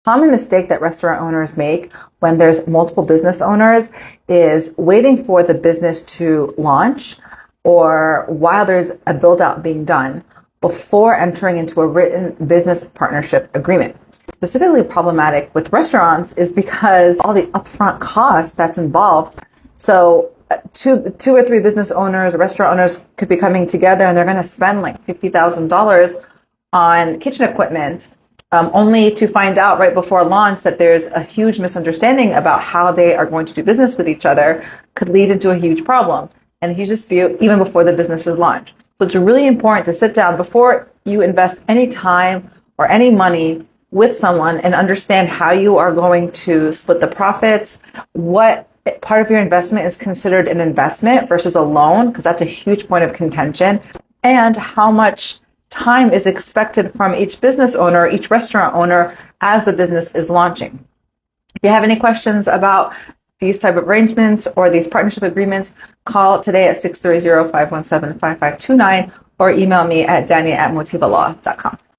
Common mistake that restaurant owners make when there's multiple business owners is waiting for the business to launch or while there's a build out being done before entering into a written business partnership agreement. Specifically problematic with restaurants is because all the upfront costs that's involved. So two or three business owners, restaurant owners could be coming together and they're going to spend like $50,000 on kitchen equipment, only to find out right before launch that there's a huge misunderstanding about how they are going to do business with each other, could lead into a huge problem and a huge dispute even before the business is launched. So it's really important to sit down before you invest any time or any money with someone and understand how you are going to split the profits, what part of your investment is considered an investment versus a loan, because that's a huge point of contention, and how much time is expected from each business owner, each restaurant owner as the business is launching. If you have any questions about these type of arrangements or these partnership agreements, call today at 630-517-5529 or email me at danny@motivalaw.com.